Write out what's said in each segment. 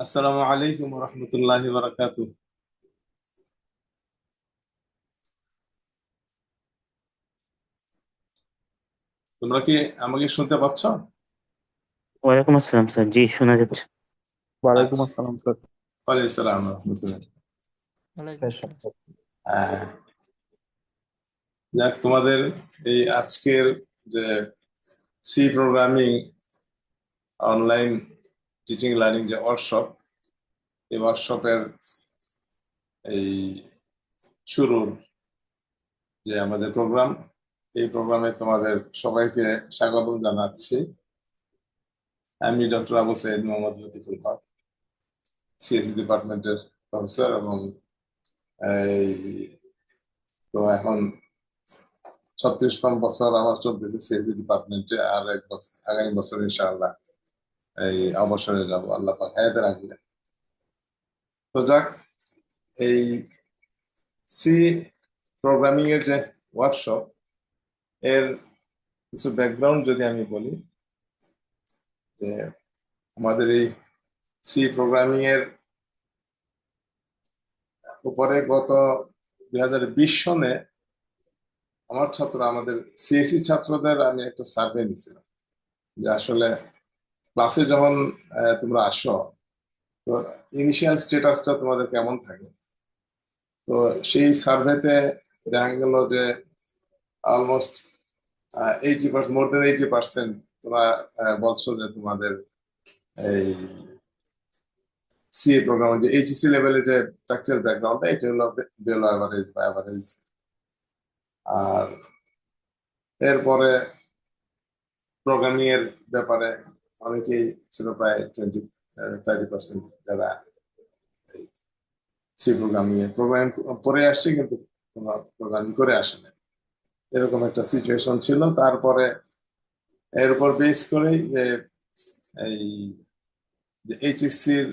আসসালামু আলাইকুম রহমতুল্লাহি বারাকাতু। তোমরা কি আমাকে শুনতে পাচ্ছ? ওয়ালাইকুম আসসালাম স্যার, জি শোনা যাচ্ছে। ওয়ালাইকুম আচ্ছা, আসসালাম স্যার। ওয়ালাইকুম সালাম রহমতুল্লাহ। ওয়ালাইকুম আসসালাম। আহ, যাক, তোমাদের এই আজকের যে C programming online teaching learning যে ওয়ার্কশপ, এই ওয়ার্কশপের এই শুরুর যে আমাদের প্রোগ্রাম, এই প্রোগ্রামে তোমাদের সবাইকে স্বাগত জানাচ্ছি। আমি ডক্টর আবু সাইদ মোহাম্মদ লতিফুল হক, সিএসসি ডিপার্টমেন্টের প্রফেসর, এবং এই তো এখন 36তম বছর আমার চলতেছে সিএসসি ডিপার্টমেন্টে। আর এক বছর, আগামী বছর ইনশাআল্লাহ এই অবসরে যাব, আল্লাহ পাক হায়াতে রাখলে। তো যাক, এই সি প্রোগ্রামিং এর যে ওয়ার্কশপ, এর কিছু ব্যাকগ্রাউন্ড যদি আমি বলি, যে আমাদের এই সি প্রোগ্রামিং এর উপরে গত 2020 সনে আমার ছাত্র, আমাদের সিএসসি ছাত্রদের আমি একটা সার্ভে নিয়েছিলাম যে আসলে ক্লাসে যখন তোমরা আসো, তো ইনিশিয়াল স্ট্যাটাসটা তোমাদের কেমন থাকে। তো সেই সার্ভেতে দেখা গেল যে অলমোস্ট 80%, মোর দেন 80% তোমরা বলছো যে তোমাদের এই সিএ প্রোগ্রাম, যে এইচএসসি লেভেলে যে প্র্যাকটিক্যাল ব্যাকগ্রাউন্ডটা, এটা হলো বিলো অ্যাভারেজ বা অ্যাভারেজ। আর এরপরে প্রোগ্রামিং এর ব্যাপারে অনেকেই ছিল, প্রায় 20-30% যারা সি প্রোগ্রামিং এ প্রোগ্রাম পড়ে আসছে কিন্তু কোনো প্রোগ্রামিং করে আসে না, এরকম একটা সিচুয়েশন ছিল। তারপরে এর উপর বেস করেই যে এই যে এইচএসসির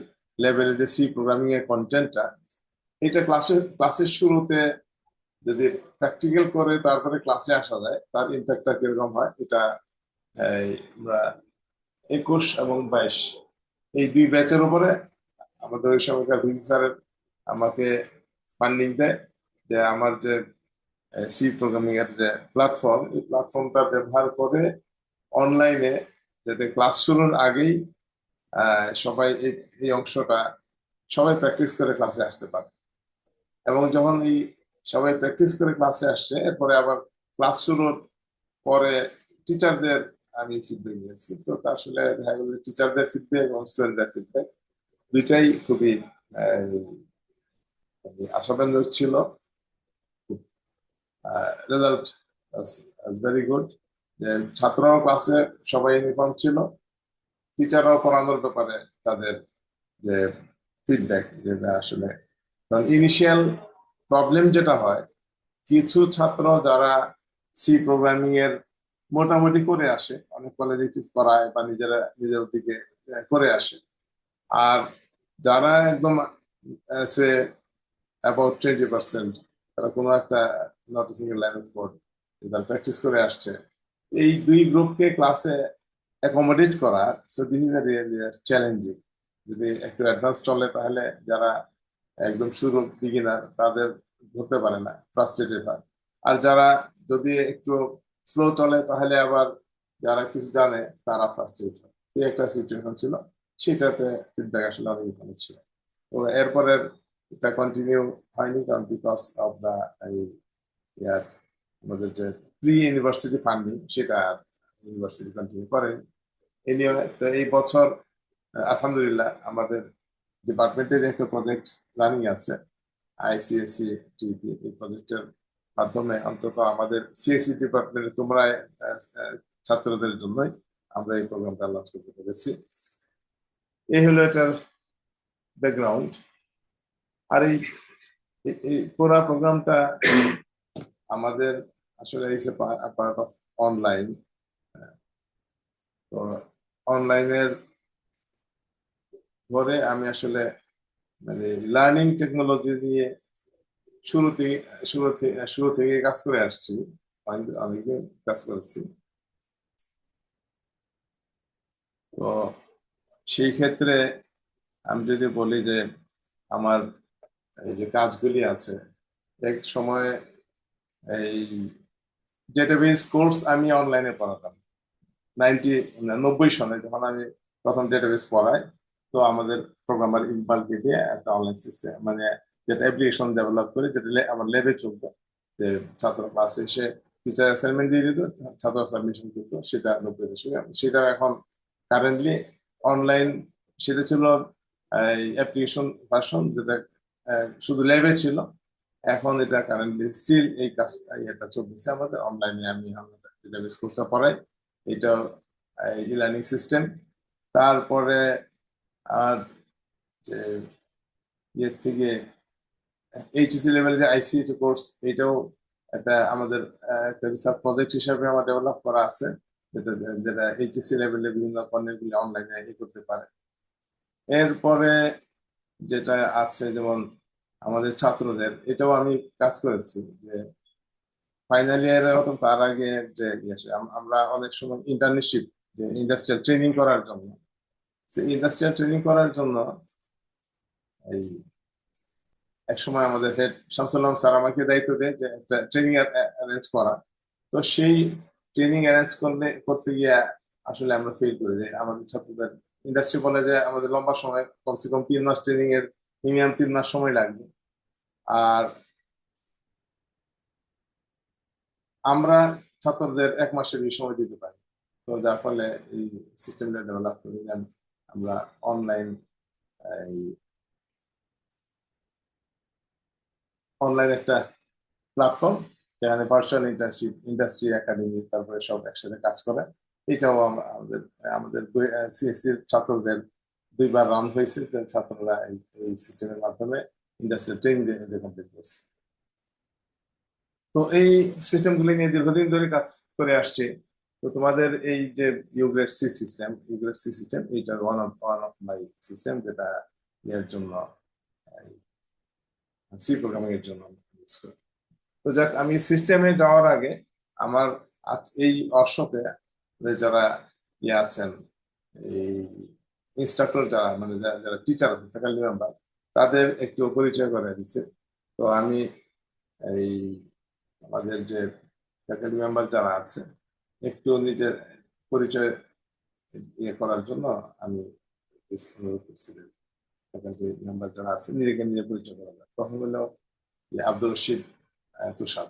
লেভেলে যে সি প্রোগ্রামিং এর কন্টেন্টটা, এটা ক্লাসের শুরুতে যদি প্র্যাকটিক্যাল করে তারপরে ক্লাসে আসা যায়, তার ইম্প্যাক্টটা কিরকম হয়, এটা আমরা 21 এবং 22 এই দুই ব্যাচের উপরে আমাদের ওই সময়কার ভিসি স্যারের আমাকে ফান্ডিং দেয়, যে আমার যে সি প্রোগ্রামিং এর যে প্ল্যাটফর্ম, এই প্ল্যাটফর্মটা ব্যবহার করে অনলাইনে যাতে ক্লাস শুরুর আগেই সবাই এই অংশটা সবাই প্র্যাকটিস করে ক্লাসে আসতে পারে। এবং যখন এই সবাই প্র্যাকটিস করে ক্লাসে আসছে, এরপরে আবার ক্লাস শুরুর পরে টিচারদের আমি ফিডব্যাক নিয়েছি। তো তা আসলে দেখা গেল টিচারদের ফিডব্যাক এবং স্টুডেন্টদের ফিডব্যাক দুইটাই খুবই আশাব্যঞ্জক ছিল। রেজাল্ট ভেরি গুড, যে ছাত্ররাও ক্লাসে সবাই ইউনিফর্ম ছিল, টিচাররাও পড়ানোর ব্যাপারে তাদের যে ফিডব্যাক, যেটা আসলে, কারণ ইনিশিয়াল প্রবলেম যেটা হয়, কিছু ছাত্র যারা সি প্রোগ্রামিং এর মোটামুটি করে আসে, অনেক কলেজে করায় বা নিজেরা নিজের দিকে করে আসে, আর যারা একদম সে অ্যাবাউট 20%, তারা কোনো একটা not single line of code তারা প্র্যাকটিস করে আসছে, এই দুই গ্রুপকে ক্লাসে অ্যাকোমোডেট করা, so this is really challenging. যদি একটু অ্যাডভান্স চলে তাহলে যারা একদম শুরু বিগিনার তাদের ধরতে পারে না, ফ্রাস্ট্রেটেড হয়। আর যারা যদি একটু স্লো চলে তাহলে আবার যারা কিছু জানে তারা ফ্রাস্ট্রেটেড হয়। এই একটা সিচুয়েশন ছিল, সেটাতে ফিডব্যাক আসলে অনেক ভালো ছিল। তো এরপরে এটা কন্টিনিউ হয়নি, কারণ বিকজ অফ দা ইয়ার আমাদের যে প্রি ইউনিভার্সিটি ফান্ডিং, সেটা ইউনিভার্সিটি কন্টিনিউ করেনি। এই নিয়ে তো এই বছর আলহামদুলিল্লাহ আমাদের ডিপার্টমেন্টের একটা প্রজেক্ট রানিং আছে, আইসিএসসি টিপি। এই প্রজেক্টের মাধ্যমে অন্তত আমাদের সিএসসি ডিপার্টমেন্টে তোমরা ছাত্রদের জন্যই আমরা এই প্রোগ্রামটা লঞ্চ করতে পেরেছি। এই হলো এটার ব্যাকগ্রাউন্ড। আর এই পুরো প্রোগ্রামটা আমাদের আসলে ইজ পার্ট অফ অনলাইন। তো অনলাইনের পরে আমি আসলে মানে লার্নিং টেকনোলজি নিয়ে শুরু থেকে শুরু থেকে কাজ করে আসছি, অনেকদিন কাজ করেছি। তো সেই ক্ষেত্রে আমি যদি বলি যে আমার এই যে কাজগুলি আছে, এক সময় এই ডেটাবেস কোর্স আমি অনলাইনে পড়াতাম 90 সনে, যখন আমি প্রথম ডেটাবেস পড়াই। তো আমাদের প্রোগ্রামার ইকবালকে দিয়ে একটা অনলাইন সিস্টেম, মানে যেটা অ্যাপ্লিকেশন ডেভেলপ করে, যেটা আমার ল্যাবে চলতো, যে ছাত্র ক্লাসে এসে টিচার অ্যাসাইনমেন্ট দিয়ে দিত, ছাত্র সাবমিশন করতো, সেটা 90 দশকে। সেটা এখন কারেন্টলি অনলাইন, সেটা ছিল এই অ্যাপ্লিকেশন ভার্সন, যেটা শুধু ল্যাবে ছিল। এখন এটা কারেন্টলি স্টিল এই কাজ, এটা চলতেছে আমাদের অনলাইনে। আমি ডেটাবেস কোর্সটা পড়াই, এটা ই লার্নিং সিস্টেম। তারপরে আর যে ইয়ের থেকে এইচএসসি লেভেল যে আইসিটি কোর্স, এটাও একটা আমাদের একটা রিসার্চ প্রজেক্ট হিসাবে আমার ডেভেলপ করা আছে, যেটা যেটা এইচএসসি লেভেলে বিভিন্ন কর্নেলগুলি অনলাইনে করতে পারে। এরপরে যেটা আছে যেমন আমাদের ছাত্রদের, এটাও আমি কাজ করেছি, যে ফাইনাল ইয়ারে হতো তার আগে যে আমরা অনেক সময় ইন্টার্নশিপ, যে ইন্ডাস্ট্রিয়াল ট্রেনিং করার জন্য, সেই ইন্ডাস্ট্রিয়াল ট্রেনিং করার জন্য এই এক সময় আমাদের হেড শামসুল আলম স্যার আমাকে দায়িত্ব দেয় যে একটা ট্রেনিং অ্যারেঞ্জ করা। তো সেই ট্রেনিং অ্যারেঞ্জ করতে গিয়ে আসলে আমরা ফিল করি যে আমাদের ছাত্রদের, ইন্ডাস্ট্রি বলে যে আমাদের লম্বা সময়, কমসে কম 3 মাস ট্রেনিং এর, মিনিমাম 3 মাস সময় লাগবে। আর আমরা ছাত্রদের 1 মাসের বেশি সময় দিতে পারি। তো যার ফলে এই সিস্টেমটা ডেভেলপ করি যে আমরা অনলাইন, এই অনলাইন একটা প্ল্যাটফর্ম, যেখানে ভার্চুয়াল ইন্টার্নশিপ, ইন্ডাস্ট্রি একাডেমি, তারপরে সব একসাথে কাজ করে। এটাও আমাদের আমাদের সিএসসি ছাত্রদের 2বার রান হয়েছে, যে ছাত্ররা এই সিস্টেমের মাধ্যমে ইন্ডাস্ট্রিয়াল ট্রেনিং কমপ্লিট করছে। তো এই সিস্টেমগুলি নিয়ে দীর্ঘদিন ধরে কাজ করে আসছে। তো তোমাদের এই যে ইউগ্রেড সি সিস্টেম, এইটার ওয়ান অফ মাই সিস্টেম, যেটা এর জন্য সি প্রোগ্রামিং এর জন্য ইউজ করি। তো যাক, আমি সিস্টেমে যাওয়ার আগে আমার এই ওয়ার্কশপে যারা আছেন, এই ইনস্ট্রাক্টর, যারা মানে যারা টিচার আছে, ফ্যাকাল্টি মেম্বার, তাদের একটু পরিচয় করে দিচ্ছে। তো আমি এই আমাদের যে ফ্যাকাল্টি মেম্বার যারা আছে, একটু নিজের পরিচয় করার জন্য আমি অনুরোধ করছি যে ফ্যাকাল্টি মেম্বার যারা আছে নিজেকে নিজে পরিচয় করা যায়। প্রথম হলো আব্দুর রশিদ তুষার।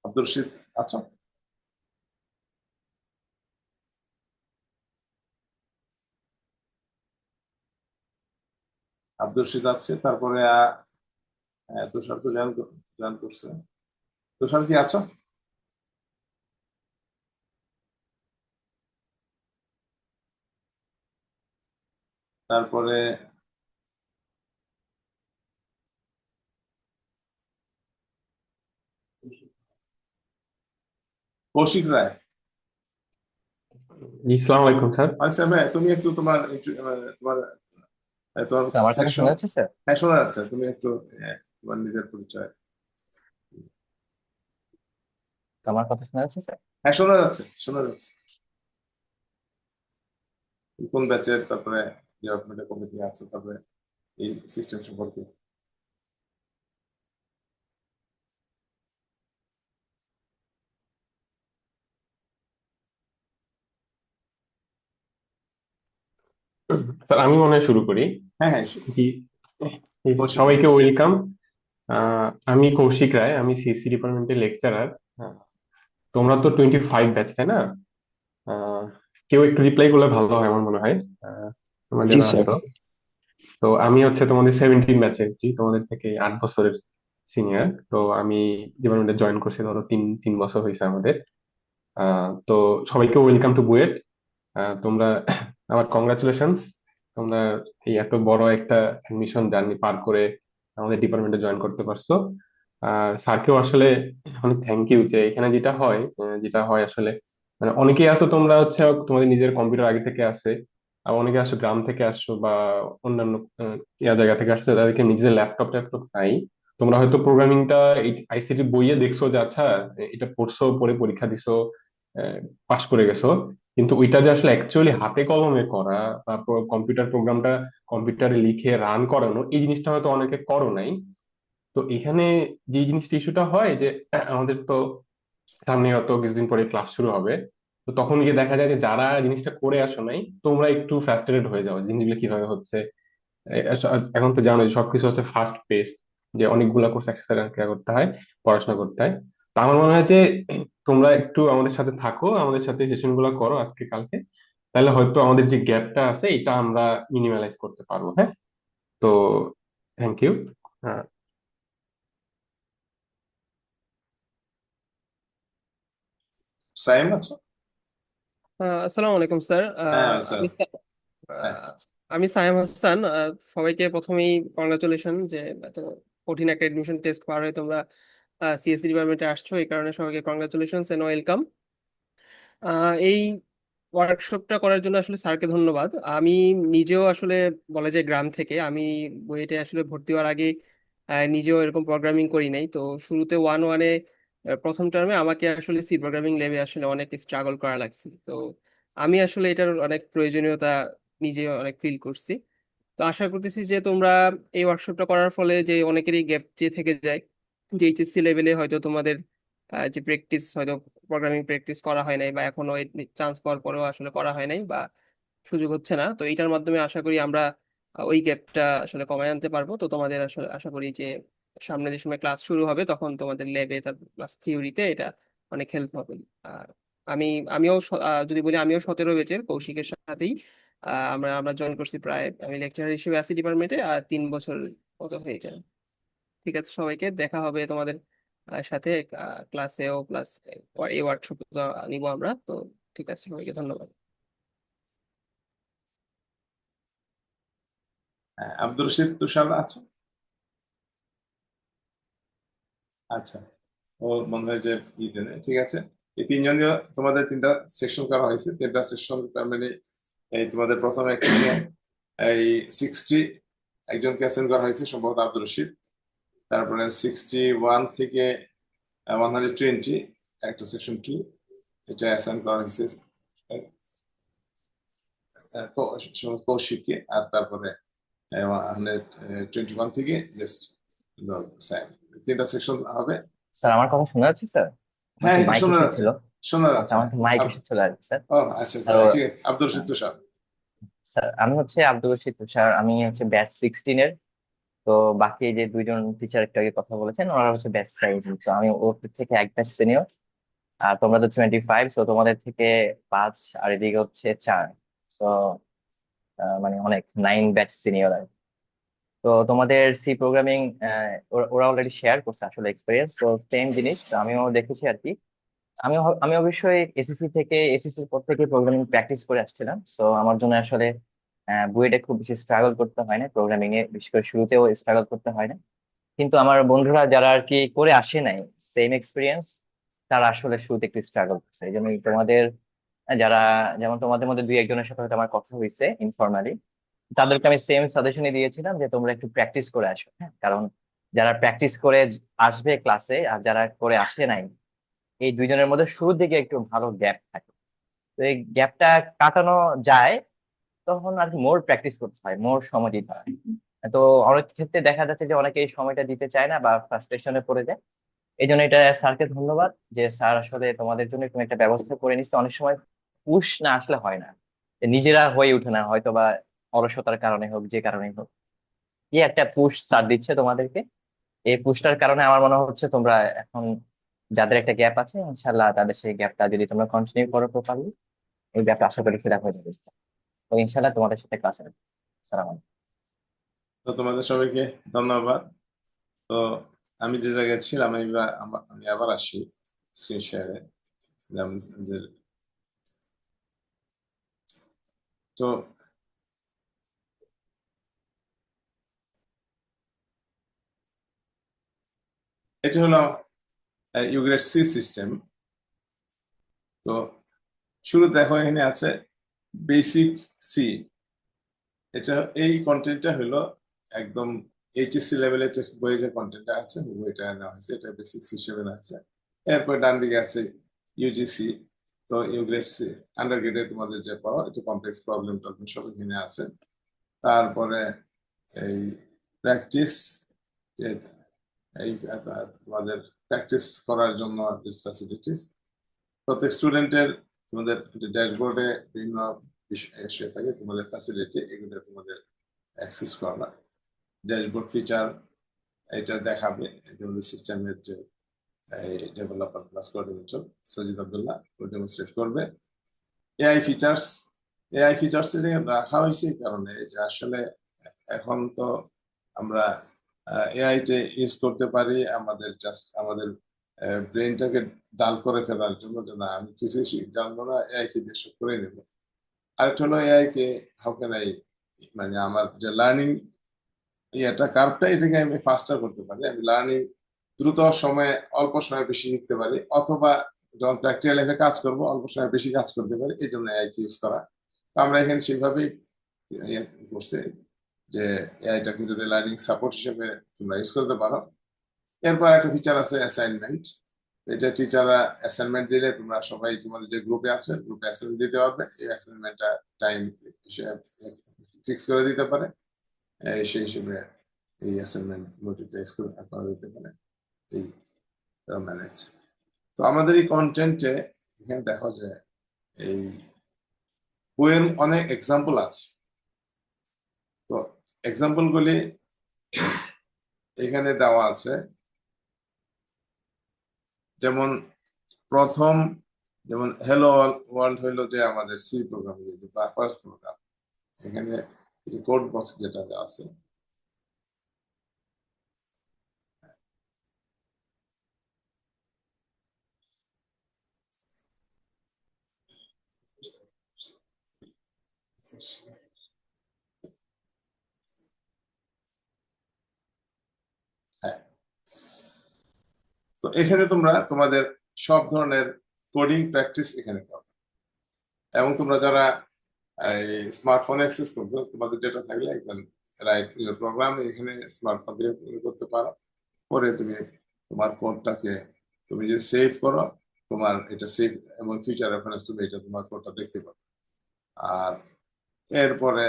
আব্দুর রশিদ আছো? আব্দুর রশিদ আছে, তারপরে তুষার তো জয়েন করছে। তুষার কি আছো? তারপরে কৌশিক রায়। জি, সালাম আলাইকুম স্যার। আচ্ছা ভাই, তুমি একটু তোমার তোমার তোমার স্যার আমার কথা সেকশন। শোনা যাচ্ছে স্যার? হ্যাঁ, শোনা যাচ্ছে। তুমি একটু তোমার নিজের পরিচয়। আমার কথা শোনা যাচ্ছে স্যার? হ্যাঁ, শোনা যাচ্ছে, শোনা যাচ্ছে। কোন ব্যাচের, তারপরে ডেভেলপমেন্টের কমিটি আছে, তারপরে এই সিস্টেম সম্পর্কে। স্যার আমি মনে হয় শুরু করি। হ্যাঁ, হ্যাঁ, জি, কৌশিক রায়। সবাইকে ওয়েলকাম। আমি কৌশিক রায়, আমি সিএসসি ডিপার্টমেন্টের লেকচারার। তোমরা তো 25 ব্যাচ, তাই না? আহ, কেউ একটু রিপ্লাই করলে ভালো হয় আমার মনে হয়। তোমরা জি যারা স্যার। আছো, তো আমি হচ্ছে তোমাদের 17 ব্যাচের, তোমাদের থেকে 8 বছরের সিনিয়র। তো আমি ডিপার্টমেন্টে জয়েন করছি ধরো তিন তিন বছর হয়েছে আমাদের। তো সবাইকে ওয়েলকাম টু বুয়েট। তোমরা আমার কংগ্রাচুলেশনস, তোমরা এই এত বড় একটা অ্যাডমিশন জার্নি পার করে আমাদের ডিপার্টমেন্টে জয়েন করতে পারছো। আর স্যারকেও আসলে অনেক থ্যাংক ইউ, যে এখানে যেটা হয় আসলে, মানে অনেকেই আছো তোমরা হচ্ছে তোমাদের নিজের কম্পিউটার আগে থেকে আছে, আর অনেকে আসো গ্রাম থেকে আসছো বা অন্যান্য জায়গা থেকে আসছো, তাদেরকে নিজেদের ল্যাপটপ ট্যাপটপ নাই। তোমরা হয়তো প্রোগ্রামিংটা আইসিটি বইয়ে দেখছো যে আচ্ছা এটা পড়ছো, পরে পরীক্ষা দিছো, পাশ করে গেছো, কিন্তু ওইটা যে আসলে অ্যাকচুয়ালি হাতে কলমে করা বা কম্পিউটার প্রোগ্রামটা কম্পিউটারে লিখে রান করানো, এই জিনিসটা হয়তো অনেকে করো নাই। তো এখানে যে জিনিসটা ইস্যুটা হয় যে আমাদের তো সামনে হয়তো কিছুদিন পরে ক্লাস শুরু হবে। তো তখন গিয়ে দেখা যায় যে যারা জিনিসটা করে আসো নাই তোমরা একটু ফ্রাস্ট্রেটেড হয়ে যাও জিনিসগুলো কিভাবে হচ্ছে। এখন তো জানোই সবকিছু হচ্ছে ফাস্ট পেস, যে অনেকগুলা কোর্স একসাথে করতে হয়, পড়াশোনা করতে হয়। তো আমার মনে হয় যে তোমরা একটু আমাদের সাথে থাকো, আমাদের সাথে সেশন গুলো করো আজকে কালকে, তাহলে হয়তো আমাদের যে গ্যাপটা আছে এটা আমরা মিনিমালাইজ করতে পারবো। হ্যাঁ, তো থ্যাংক ইউ। সাইম আছো? আসসালামু আলাইকুম স্যার। হ্যাঁ আমি স্যার। হ্যাঁ। আমি সায়েম হাসান। সবাইকে প্রথমেই কংগ্রাচুলেশন যে এত কঠিন একটা এডমিশন টেস্ট পার হয়ে তোমরা সিএসসি ডিপার্টমেন্টে আসছো, এই কারণে সবাইকে কংগ্রাচুলেশন এন্ড ওয়েলকাম। এই ওয়ার্কশপটা করার জন্য আসলে স্যারকে ধন্যবাদ। আমি নিজেও আসলে বলা যায় গ্রাম থেকে, আমি বুয়েটে আসলে ভর্তি হওয়ার আগে নিজেও এরকম প্রোগ্রামিং করি নাই। তো শুরুতে ওয়ান ওয়ানে প্রথম টার্মে আমাকে আসলে সি প্রোগ্রামিং ল্যাবে আসলে অনেক স্ট্রাগল করা লাগছে। তো আমি আসলে এটার অনেক প্রয়োজনীয়তা নিজে অনেক ফিল করছি। তো আশা করতেছি যে তোমরা এই ওয়ার্কশপটা করার ফলে যে অনেকেরই গ্যাপ যে থেকে যায়, যে এইচএসসি লেভেলে হয়তো তোমাদের যে প্র্যাকটিস হয়তো প্রোগ্রামিং প্র্যাকটিস করা হয় নাই, বা এখনো চান্স পাওয়ার পরেও আসলে করা হয় নাই বা সুযোগ হচ্ছে না, তো এটার মাধ্যমে আশা করি আমরা ওই গ্যাপটা আসলে কমায় আনতে পারবো। তো তোমাদের আসলে আশা করি যে সামনে যে সময় ক্লাস শুরু হবে তখন তোমাদের ল্যাবে তার প্লাস থিওরিতে এটা অনেক হেল্প হবে। আর আমি আমিও যদি বলি, আমিও 17 ব্যাচের কৌশিকের সাথেই আমরা আমরা জয়েন করছি। প্রায় আমি লেকচারার হিসেবে আছি ডিপার্টমেন্টে, আর 3 বছর মতো হয়ে যায়। ঠিক আছে, সবাইকে দেখা হবে তোমাদের সাথে ক্লাসেও প্লাস এই ওয়ার্কশপ নিব আমরা। তো ঠিক আছে, সবাইকে ধন্যবাদ। হ্যাঁ, আব্দুর রশিদ তুষার আছো? আচ্ছা, ও মনে হয় যে ইতে নেই। ঠিক আছে, এই তিনজন তোমাদের তিনটা সেকশন করা হয়েছে। তিনটা সেকশন তার মানে এই তোমাদের প্রথম একদিনে এই 60 একজনকে অ্যাসাইন করা হয়েছে, সম্ভবত আব্দুর রশিদ। তারপরে 61 থেকে 120 একটা সেকশন 2, এটা অ্যাসাইন করা হয়েছে কৌশিককে। আর তারপরে 121 থেকে জাস্ট তিনটা সেকশন হবে। স্যার আমার কথা শোনা যাচ্ছে স্যার? আমার হ্যাঁ কি হ্যাঁ, মাইক শোনা ইস্যু যাচ্ছে, ছিল? শোনা আচ্ছা, যাচ্ছে। আমার কি মাইক আব- ইস্যু চলে আসছে স্যার? ও আচ্ছা আচ্ছা, আর ঠিক আছে। আব্দুর রশিদ হ্যাঁ, তুষার। স্যার আমি হচ্ছে আব্দুল রশিদ তুষার, আমি হচ্ছে ব্যাচ 16-এর। তো বাকি যে দুইজন টিচার একটু আগে কথা বলেছেন ওরা হচ্ছে ব্যাচ 17। তো আমি ওর থেকে এক ব্যাচ সিনিয়র। আর তোমরা তো 25, তো তোমাদের থেকে 5, আর এদিকে হচ্ছে 4। তো মানে অনেক 9 ব্যাচ সিনিয়র। তো তোমাদের সি প্রোগ্রামিং ওরা অলরেডি শেয়ার করছে আসলে এক্সপিরিয়েন্স, তো সেম জিনিস তো আমিও দেখেছি আর কি। আমি অবশ্যই এসএসসি থেকে, এসএসসির পর থেকে প্রোগ্রামিং প্র্যাকটিস করে আসছিলাম। সো আমার জন্য আসলে বুয়েটে খুব বেশি স্ট্রাগল করতে হয় না প্রোগ্রামিং এ, বিশেষ করে শুরুতেও স্ট্রাগল করতে হয় না। কিন্তু আমার বন্ধুরা যারা আর কি করে আসে নাই সেম এক্সপিরিয়েন্স, তারা আসলে শুরুতে একটু স্ট্রাগল করছে। এই জন্য তোমাদের যারা, যেমন তোমাদের মধ্যে দুই একজনের সাথে হয়তো আমার কথা হয়েছে ইনফরমালি, তাদেরকে আমি সেম সাজেশনই দিয়েছিলাম যে তোমরা একটু প্র্যাকটিস করে আসো। হ্যাঁ, কারণ যারা প্র্যাকটিস করে আসবে ক্লাসে আর যারা করে আসে নাই, এই দুইজনের মধ্যে শুরুর দিকে একটু ভালো গ্যাপ থাকে। তো এই গ্যাপটা কাটানো যায় তখন আর কি, মোর প্র্যাকটিস করতে হয়, মোর সময় দিতে হয়। তো অনেক ক্ষেত্রে দেখা যাচ্ছে যে অনেকে এই সময়টা দিতে চায় না বা ফ্রাস্ট্রেশনে পড়ে যায়। এই জন্য এটা স্যারকে ধন্যবাদ যে স্যার আসলে তোমাদের জন্য কোনো একটা ব্যবস্থা করে নিচ্ছে। অনেক সময় পুশ না আসলে হয় না, নিজেরা হয়ে ওঠে না, হয়তো বা অলসতার কারণে হোক, যে কারণেই হোক, এই একটা পুশ স্যার দিচ্ছে তোমাদেরকে। এই পুশটার কারণে আমার মনে হচ্ছে তোমরা এখন, যাদের একটা গ্যাপ আছে ইনশাল্লাহ তাদের সেই গ্যাপটা যদি তোমরা কন্টিনিউ করো প্রপারলি, এই গ্যাপটা আশা করি ফিল আপ হয়ে যাবে। তো ইনশাল্লাহ তোমাদের সাথে ক্লাস হবে। সালাম। তো তোমাদের সবাইকে ধন্যবাদ। তো আমি যে জায়গায় ছিলাম আমি আবার আসি স্ক্রিন শেয়ারে। তো এটা হলো ইউগ্রেট সি সিস্টেম। তো শুরু দেখো এখানে আছে বেসিক সি। এটা এই কন্টেন্টটা হলো একদম এইচএসসি লেভেলের টেক্সট বইয়ে যে কন্টেন্টটা আছে বইটা নেওয়া হয়েছে, এটা বেসিক হিসেবে নেওয়া হয়েছে। এরপর ডান দিকে আছে ইউজিসি, তো ইউ গ্রেড সি আন্ডার গ্রেডে তোমাদের যে পড়ো একটু কমপ্লেক্স প্রবলেম টবলেম সব এখানে আছে। তারপরে এই প্র্যাকটিস, যে এই তোমাদের প্র্যাকটিস করার জন্য ফ্যাসিলিটিস প্রত্যেক স্টুডেন্টের তোমাদের ড্যাশবোর্ডে বিভিন্ন বিষয় থাকে, তোমাদের ফ্যাসিলিটি এগুলো তোমাদের অ্যাক্সেস করা, ড্যাশবোর্ড ফিচার এটা দেখাবে তোমাদের সিস্টেমের যে developer class coordinator Sajid Abdullah demonstrate করবে। এআই ফিচার্স রাখা হয়েছে এই কারণে যে আসলে এখন তো আমরা এআই তে ইউজ করতে পারি আমাদের জাস্ট আমাদের ব্রেনটাকে ডাল করে ফেলার জন্য, যে না আমি কিছুই জানবো না, এআই কে দিয়ে সব করে নেবো। আরেকটা হলো AI K how can I, মানে আমার যে লার্নিং এটা কার্ভটা এটাকে আমি ফাস্টার করতে পারি, আমি লার্নিং দ্রুত সময়ে অল্প সময়ে বেশি শিখতে পারি, অথবা যখন প্র্যাকটিক্যাল লাইফে কাজ করবো অল্প সময়ে বেশি কাজ করতে পারি, এই জন্য এআই কে ইউজ করা। তো আমরা এখানে সেইভাবেই করছি যে এআইটাকে যদি লার্নিং সাপোর্ট হিসেবে তোমরা ইউজ করতে পারো। এরপর একটা ফিচার আছে অ্যাসাইনমেন্ট, এটা টিচাররা অ্যাসাইনমেন্ট দিলে তোমরা সবাই তোমাদের যে গ্রুপে আছে গ্রুপে অ্যাসাইনমেন্ট দিতে পারবে, এই অ্যাসাইনমেন্টটা টাইম ফিক্স করে দিতে পারে, সেই হিসেবে এই অ্যাসাইনমেন্ট নোটিফাইজ করা যেতে পারে এই ম্যানেজ। তো আমাদের এই কন্টেন্টে এখানে দেখো যে এই বইয়ের অনেক এক্সাম্পল আছে, তো এক্সাম্পল গুলি এখানে দেওয়া আছে। যেমন প্রথম, যেমন হ্যালো ওয়ার্ল্ড হইলো যে আমাদের সি প্রোগ্রাম, বা ফার্স্ট প্রোগ্রাম, এখানে যে কোড বক্স যেটা আছে হ্যাঁ, তো এখানে তোমরা তোমাদের সব ধরনের কোডিং প্র্যাকটিস এখানে পাবে, এবং তোমরা যারা এই স্মার্টফোন অ্যাক্সেস করবে তোমাদের যেটা থাকলে একদম রাইট ইউর প্রোগ্রাম এখানে স্মার্টফোন দিয়ে করতে পারো, পরে তুমি তোমার কোডটাকে তুমি যদি সেভ করো তোমার এটা সেভ এবং ফিউচার রেফারেন্স তুমি এটা তোমার কোডটা দেখতে পাবে। আর এরপরে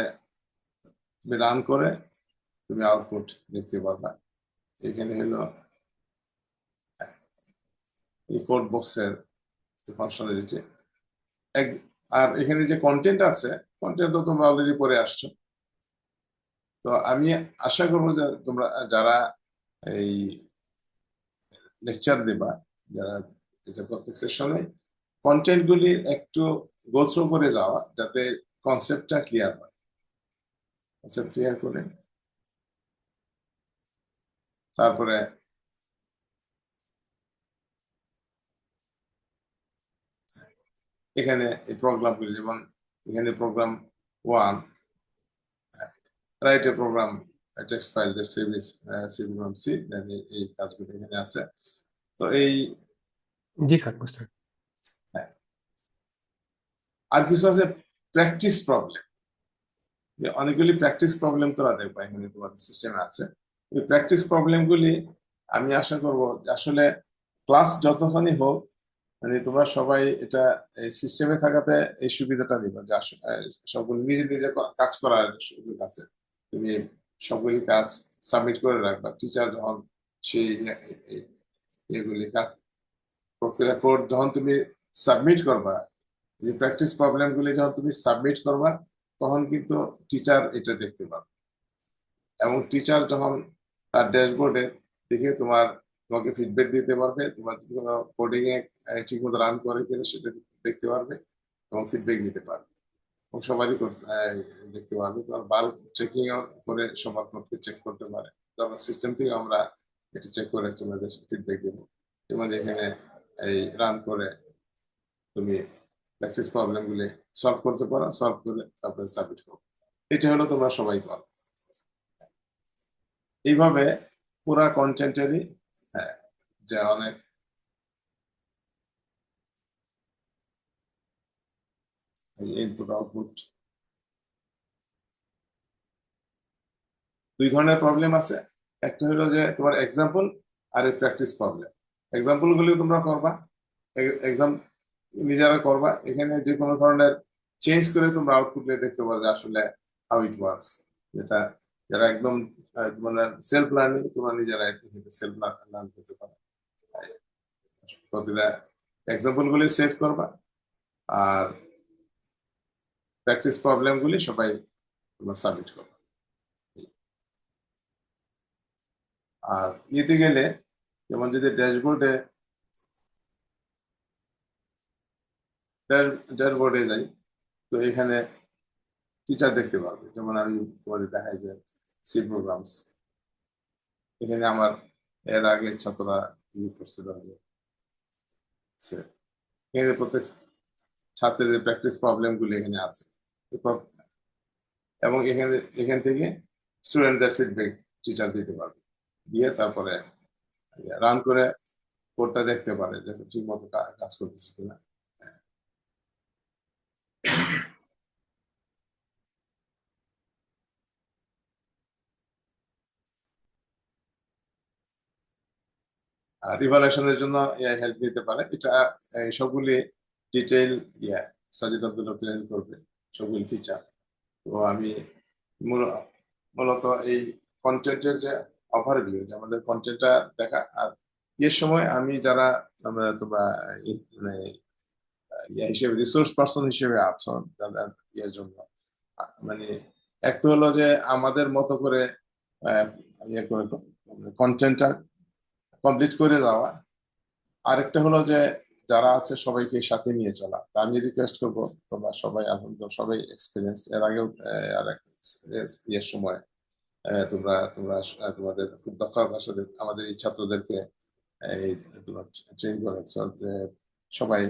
তুমি রান করে তুমি আউটপুট দেখতে পারবা। এখানে হলো এই কোড বক্সের ফাংশনালিটি। আর এখানে যে কন্টেন্ট আছে কন্টেন্ট তো তোমরা অলরেডি পড়ে আসছো, তো আমি আশা করবো যে তোমরা যারা এই লেকচার দেবা, যারা এটা প্রত্যেক সেশনে কন্টেন্ট গুলি একটু গো থ্রু করে যাওয়া, যাতে কনসেপ্টটা ক্লিয়ার হয়। কনসেপ্ট ক্লিয়ার করে তারপরে এখানে এই প্রোগ্রামগুলি, যেমন এখানে program 1 write a program text file that saves program C, then এই কাজগুলো এখানে আছে। তো এই জি স্যার, বুঝতে পারছি। হ্যাঁ, আর কিছু আছে প্র্যাকটিস প্রবলেম, যে অনেকগুলি প্র্যাকটিস প্রবলেম তোরা দেখবা এখানে তোমাদের সিস্টেমে আছে। এই প্র্যাকটিস প্রবলেমগুলি আমি আশা করব যে আসলে ক্লাস যতক্ষণই হোক, মানে তোমরা সবাই এটা এই সিস্টেমে থাকাতে এই সুবিধাটা নিবা যে সবগুলি নিজে নিজে কাজ করার সুযোগ আছে। তুমি সবগুলি কাজ সাবমিট করে রাখবা, টিচার যখন সেই এগুলি কাজ প্রক্রিয়া কোড যখন তুমি সাবমিট করবা, যে প্র্যাকটিস প্রবলেম গুলি যখন তুমি সাবমিট করবা তখন কিন্তু টিচার এটা দেখতে পাবে, এবং টিচার যখন তার ড্যাশবোর্ডে দেখে তোমাকে ফিডব্যাক দিতে পারবে, তোমার কোডিং এ ঠিক মতো রান করে কিনা সেটা দেখতে পারবে এবং ফিডব্যাক দিতে পারবে, এবং সবারই দেখতে পারবে। তোমার বাল্ক চেকিং করে সবার মধ্যে চেক করতে পারে, তো আমরা সিস্টেম থেকে আমরা এটা চেক করে তোমাদের ফিডব্যাক দেবো। তোমাদের এখানে এই রান করে তুমি প্র্যাকটিস প্রবলেম গুলি সলভ করতে পারো, সলভ করে তারপরে সাবমিট করো। এটা হলো তোমরা সবাই পারো। এইভাবে পুরা কন্টেন্টেরই হ্যাঁ যে অনেক ইনপুট আউটপুট দুই ধরনের প্রবলেম আছে, একটা হলো যে তোমার এক্সাম্পল আর প্র্যাকটিস প্রবলেম। এক্সাম্পল গুলি তোমরা করবা, এক্সাম নিজেরা করবা। এখানে যে কোনো ধরনের চেঞ্জ করে তোমরা আউটপুটে দেখতে পারো যে আসলে হাউ ইট ওয়ার্কস। যেটা যারা একদম মানে সেলফ লার্নিং, তোমরা নিজেরা সেলফ লার্ন করতে পারো। প্রতিটা এক্সাম্পল গুলি সেভ করবা, আর প্র্যাকটিস প্রবলেম গুলি সবাই তোমরা সাবমিট করবা। আর ইয়েতে গেলে, যেমন যদি ড্যাশবোর্ডে যাই, তো এখানে টিচার দেখতে পারবে। যেমন আমি তোমাদের দেখাই যে সি প্রোগ্রামস, এখানে আমার এর আগে ছাত্ররা ইয়ে করতে পারবে। এখানে প্রত্যেক ছাত্রের যে প্র্যাকটিস প্রবলেম গুলি এখানে আছে, এবং এখান থেকে স্টুডেন্টদের ফিডব্যাক টিচার দিতে পারবে, দিয়ে তারপরে রান করে কোডটা দেখতে পারে যে ঠিক মতো কাজ করতেছে কিনা। আর ইভালুয়েশনের জন্য এআই হেল্প নিতে পারে। এটা সবগুলি ডিটেইল সাজিদ আব্দুল্লাহ প্ল্যান করবে সবগুলি ফিচার। তো আমি মূলত এই কন্টেন্টের যে ওভারভিউ, যে আমাদের কন্টেন্টটা দেখা, আর এর সময় আমি যারা তোমরা মানে হিসেবে রিসোর্স পার্সন হিসেবে আছো তাদের ইয়ের জন্য, মানে এক তো হলো যে আমাদের মতো করে ইয়ে করে কন্টেন্টটা কমপ্লিট করে যাওয়া, আরেকটা হলো যে যারা আছে সবাইকে সাথে নিয়ে চলা। তা আমি রিকোয়েস্ট করবো তোমরা সবাই, আলহামদুলিল্লাহ সবাই এক্সপিরিয়েন্স, এর আগেও আর ইয়ের সময় তোমরা তোমরা তোমাদের খুব দক্ষতার সাথে আমাদের এই ছাত্রদেরকে এই তোমরা ট্রেন করেছ, যে সবাই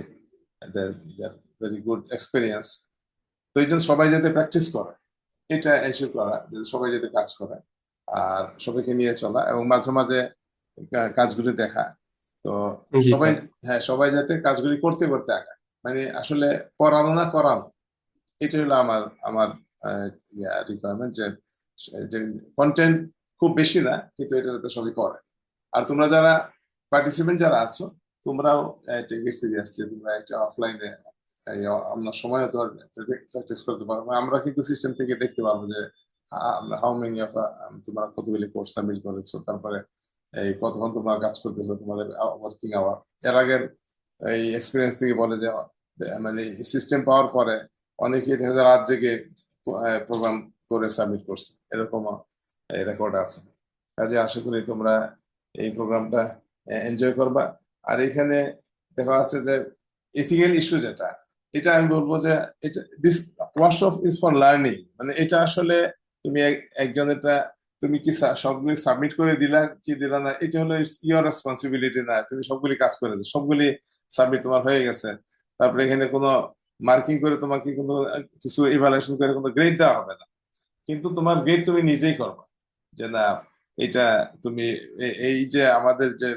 ভেরি গুড এক্সপিরিয়েন্স। তো এই জন্য সবাই যাতে প্র্যাকটিস করে, এটা এনশিওর করা যে সবাই যাতে কাজ করে, আর সবাইকে নিয়ে চলা, এবং মাঝে মাঝে কাজগুলি দেখা। তো জি সবাই, স্যার। হ্যাঁ সবাই যাতে কাজগুলি করতে করতে আগায়, মানে আসলে পড়ানো না করানো, এটা হলো আমার আমার রিকোয়ারমেন্ট, যে কন্টেন্ট খুব বেশি না, কিন্তু এটা যাতে সবাই করে। আর তোমরা যারা পার্টিসিপেন্ট যারা আছো, তোমরাও টেক ইট সিরিয়াসলি, তোমরা একটা অফলাইনে আমরা সময় প্র্যাকটিস করতে পারবো। আমরা কিন্তু সিস্টেম থেকে দেখতে পারবো যে হাউ মেনি অফ তোমরা কতগুলি কোর্স সাবমিট করেছো, তারপরে এই কতক্ষণ তোমরা কাজ করতেছো, তোমাদের ওয়ার্কিং আওয়ার। এর আগের এই এক্সপিরিয়েন্স থেকে বলে যে মানে সিস্টেম পাওয়ার পরে অনেকে দেখা যায় রাত জেগে প্রোগ্রাম করে সাবমিট করছে, এরকম রেকর্ড আছে। কাজে আশা করি তোমরা এই প্রোগ্রামটা এনজয় করবা। আর এখানে দেখা যাচ্ছে যে এথিক্যাল ইস্যু যেটা, এটা আমি বলবো যে এটা this workshop is for learning. মানে এটা আসলে তুমি একজন এটা তুমি কি সবগুলি সাবমিট করে দিলা কি দিলা না, এটা হলো ইয়োর রেসপন্সিবিলিটি না। তুমি সবগুলি কাজ করেছো, সবগুলি সাবমিট তোমার হয়ে গেছে, তারপরে এখানে কোনো মার্কিং করে তোমাকে কোনো কিছু ইভালুয়েশন করে কোনো গ্রেড দেওয়া হবে না। কিন্তু তোমার গ্রেড তুমি নিজেই করবা, যে না এটা তুমি এই যে আমাদের যে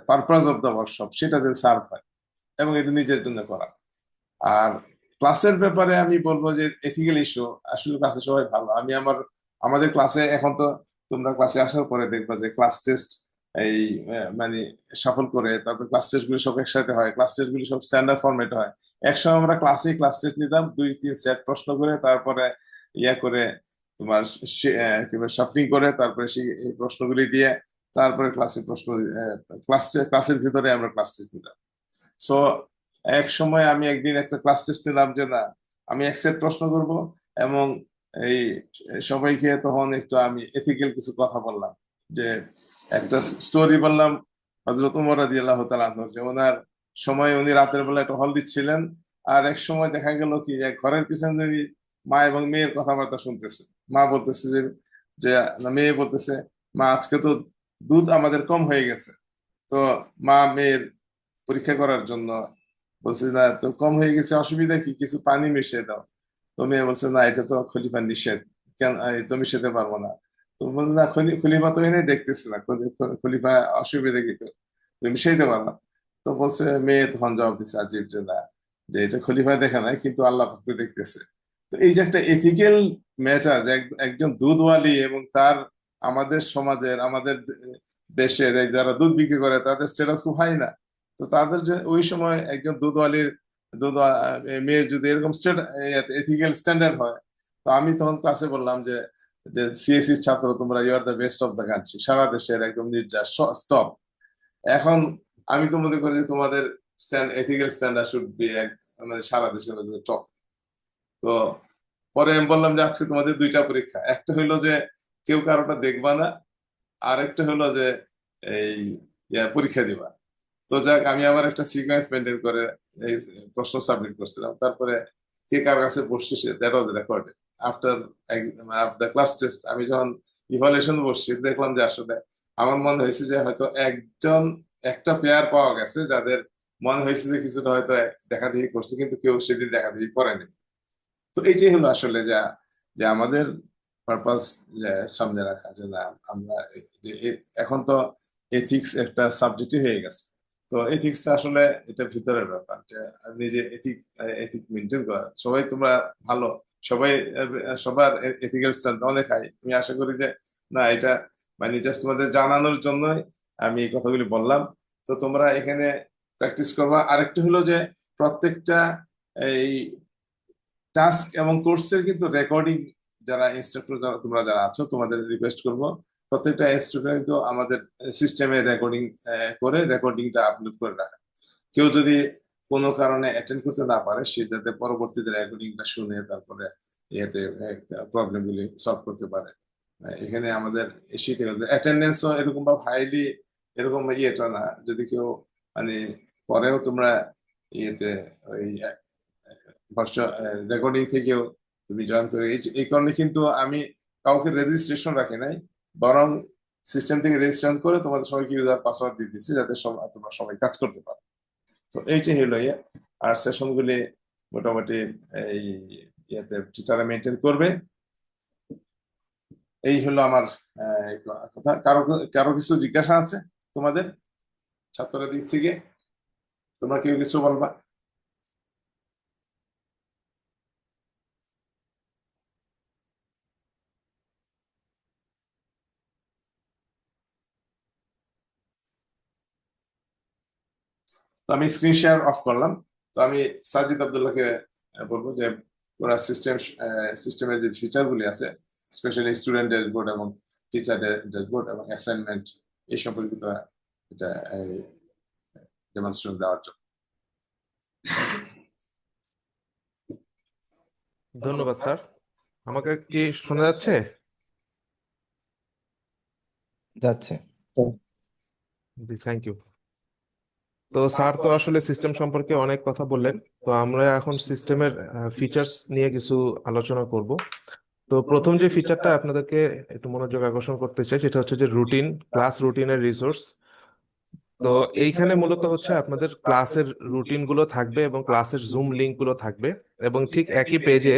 পারপাস অফ দ্য ওয়ার্কশপ সেটা যে সার্ভ হয়, এবং এটা নিজের জন্য করা। আর ক্লাসের ব্যাপারে আমি বলবো যে এথিক্যাল ইস্যু, আসলে ক্লাসে সবাই ভালো। আমাদের ক্লাসে এখন তো তোমরা ক্লাসে আসার পরে দেখবা যে ক্লাস টেস্ট এই মানে সফল করে, তারপর ক্লাস টেস্ট গুলি সব একসাথে হয়, ক্লাস টেস্ট গুলি সব স্ট্যান্ডার্ড ফরম্যাট হয়। একসময় আমরা ক্লাস টেস্ট নিতাম 2-3 সেট প্রশ্ন করে, তারপরে করে তোমার শাফলিং করে, তারপরে সেই এই প্রশ্নগুলি দিয়ে তারপরে ক্লাসের প্রশ্ন ক্লাসের ভিতরে আমরা ক্লাস টেস্ট নিতাম। সো এক সময় আমি একদিন একটা ক্লাস টেস্ট নিলাম যে না, আমি এক সেট প্রশ্ন করব, এবং এই সবাইকে তখন একটু আমি এথিক্যাল কিছু কথা বললাম, যে একটা স্টোরি বললাম হযরত উমর রাদিয়াল্লাহু তাআলা আনহু, যে ওনার সময় উনি রাতের বেলা একটা হল দিচ্ছিলেন, আর এক সময় দেখা গেল কি যে ঘরের পিছনে উনি মা এবং মেয়ের কথাবার্তা শুনতেছে। মা বলতেছে যে যে মেয়ে বলতেছে, মা আজকে তো দুধ আমাদের কম হয়ে গেছে। তো মা মেয়ের পরীক্ষা করার জন্য বলছে, না তো কম হয়ে গেছে, অসুবিধা কি, কিছু পানি মিশিয়ে দাও। তো মেয়ে বলছে, না এটা তো খলিফার নিষেধ, কেন তো মিশাতে পারবো না। তো বলছে, না খলিফা তো এনে দেখতেছে না, খলিফা অসুবিধা কি, তো তুমি মিশাইতে পারো না। তো বলছে মেয়ে তখন জবাব দিচ্ছে আজিব, যে না, যে এটা খলিফা দেখা নাই, কিন্তু আল্লাহ ভক্ত দেখতেছে। তো এই যে একটা এথিক্যাল ম্যাটার, যে একজন দুধওয়ালি এবং তার আমাদের সমাজের আমাদের দেশের যারা দুধ বিক্রি করে তাদের স্ট্যাটাস খুব হাই না। তো তাদের যে ওই সময় একজন দুধওয়ালির মেয়ের যদি এরকম এথিক্যাল স্ট্যান্ডার্ড হয়, তো আমি তখন ক্লাসে বললাম যে যে সিএসসি ছাত্র তোমরা you are the best of the country, সারা দেশের একদম নির্যাস স্টপ। এখন আমি তো মনে করি যে তোমাদের এথিক্যাল স্ট্যান্ডার্ড শুড বি মানে সারা দেশের টপ। তো পরে আমি বললাম যে আজকে তোমাদের দুইটা পরীক্ষা, একটা হইলো যে কেউ কারোটা দেখবা না, আর একটা হলো যে এই পরীক্ষা দিবা। তো যাক, আমি আমার একটা সিকোয়েন্স মেনটেন করে এই প্রশ্ন সাবমিট করছিলাম, তারপরে কে কার কাছে বসছে that was recorded after the class test. আমি যখন ইভালুয়েশন বসছি দেখলাম যে আসলে আমার মনে হয়েছে যে হয়তো একটা পেয়ার পাওয়া গেছে যাদের মনে হয়েছে যে কিছুটা হয়তো দেখাদেখি করছে, কিন্তু কেউ সেদিন দেখাদেখি করেনি। তো এইটাই হলো আসলে যা যে আমাদের পারপাস সামনে রাখা, যে না আমরা এখন তো এথিক্স একটা সাবজেক্টই হয়ে গেছে। তো এথিক্সটা আসলে এটা ভিতরের ব্যাপার, যে নিজে এথিক মেনটেন করা। সবাই তোমরা ভালো, সবাই সবার এথিক্যাল স্ট্যান্ড অনেক হাই। আমি আশা করি যে না, এটা মানে জাস্ট তোমাদের জানানোর জন্যই আমি এই কথাগুলি বললাম। তো তোমরা এখানে প্র্যাকটিস করবা। আরেকটা হলো যে প্রত্যেকটা এই টাস্ক এবং কোর্সের কিন্তু রেকর্ডিং, যারা ইনস্ট্রাক্টর তোমরা যারা আছো, তোমাদের রিকোয়েস্ট করব প্রত্যেকটা ইনস্ট্রাক্টর কিন্তু আমাদের সিস্টেমে রেকর্ডিং করে রেকর্ডিংটা আপলোড করে রাখা। কেউ যদি কোনো কারণে অ্যাটেন্ড করতে না পারে, সে যাতে পরবর্তীতে রেকর্ডিংটা শুনে তারপরে ইয়েতে প্রবলেম গুলি সলভ করতে পারে। এখানে আমাদের সেটা অ্যাটেন্ডেন্সও এরকম বা হাইলি এরকম ইয়েটা না, যদি কেউ মানে পরেও তোমরা ইয়েতে ওই রেকর্ডিং থেকেও তুমি জয়েন করে। এই কারণে কিন্তু আমি কাউকে রেজিস্ট্রেশন রাখি নাই, বরং সিস্টেম থেকে রেজিস্ট্রেশন করে তোমাদের সবাইকে ইউজার পাসওয়ার্ড দিয়ে দিচ্ছি যাতে তোমরা সবাই কাজ করতে পারো। তো এইটাই হলো ইয়ে। আর সেশন গুলি মোটামুটি এই ইয়েতে টিচাররা মেনটেন করবে। এই হলো আমার কথা। কারো কারো কিছু জিজ্ঞাসা আছে তোমাদের ছাত্রদের দিক থেকে? তোমরা কেউ কিছু বলবা? তো আমি স্ক্রিন শেয়ার অফ করলাম। তো আমি সাজিদ আব্দুল্লাহকে বলবো যে ওরা সিস্টেমের যে ফিচার গুলি আছে, স্পেশালি স্টুডেন্ট ড্যাশবোর্ড এবং টিচার ড্যাশবোর্ড এবং অ্যাসাইনমেন্ট, এই সম্পর্কিত এটা ডেমনস্ট্রেশন দেওয়ার জন্য। ধন্যবাদ স্যার। আমাকে কি শোনা যাচ্ছে? যাচ্ছে। Thank you. তো স্যার তো আসলে সিস্টেম সম্পর্কে অনেক কথা বললেন, তো আমরা এখন সিস্টেমের ফিচার্স নিয়ে কিছু আলোচনা করব। তো প্রথম যে ফিচারটা আপনাদেরকে একটু মনোযোগ আকর্ষণ করতে চাই সেটা হচ্ছে যে রুটিন, ক্লাস রুটিনের রিসোর্স। তো এইখানে মূলত হচ্ছে আপনাদের ক্লাসের রুটিন গুলো থাকবে এবং ক্লাসের জুম লিংক গুলো থাকবে, এবং ঠিক একই পেজে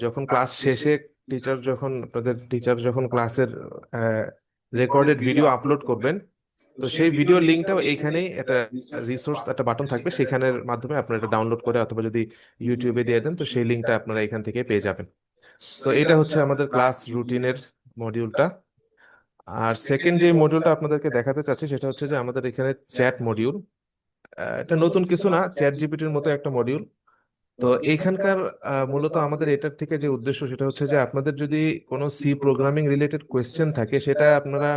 যখন ক্লাস শেষে আপনাদের টিচার যখন ক্লাসের রেকর্ডেড ভিডিও আপলোড করবেন, তো সেই ভিডিও লিঙ্কটাও এইখানেই একটা রিসোর্স, একটা বাটন থাকবে, সেখানের মাধ্যমে আপনারা এটা ডাউনলোড করে অথবা যদি ইউটিউবে দিয়ে দেন তো সেই লিঙ্কটা আপনারা এখান থেকে পেয়ে যাবেন। তো এটা হচ্ছে আমাদের ক্লাস রুটিনের মডিউলটা। আর সেকেন্ড যে মডিউলটা আপনাদেরকে দেখাতে চাচ্ছি সেটা হচ্ছে যে আমাদের এখানে চ্যাট মডিউল। এটা নতুন কিছু না, চ্যাট জিপিটির মতো একটা মডিউল। তো এইখানকার মূলত আমাদের এটার থেকে যে উদ্দেশ্য সেটা হচ্ছে যে আপনাদের যদি কোনো সি প্রোগ্রামিং রিলেটেড কোয়েশ্চেন থাকে, সেটা আপনারা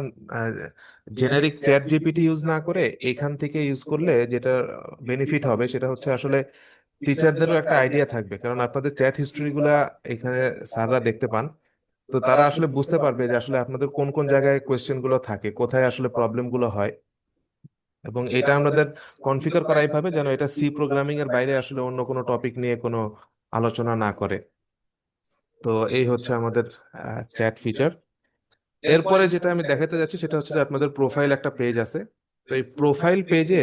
জেনারিক চ্যাট জিপিটি ইউজ না করে এখান থেকে ইউজ করলে যেটা বেনিফিট হবে সেটা হচ্ছে আসলে টিচারদেরও একটা আইডিয়া থাকবে, কারণ আপনাদের চ্যাট হিস্ট্রি গুলা এখানে স্যাররা দেখতে পান। তো তারা আসলে বুঝতে পারবে যে আসলে আপনাদের কোন কোন জায়গায় কোয়েশ্চেন গুলো থাকে, কোথায় আসলে প্রবলেম গুলো হয়। এবং এটা আমাদের কনফিগার করা এইভাবে যেন এটা সি প্রোগ্রামিং এর বাইরে আসলে অন্য কোনো টপিক নিয়ে কোনো আলোচনা না করে। তো এই হচ্ছে আমাদের চ্যাট ফিচার। এরপরে যেটা আমি দেখাতে যাচ্ছি সেটা হচ্ছে যে আপনাদের প্রোফাইল একটা পেজ আছে। তো এই প্রোফাইল পেজে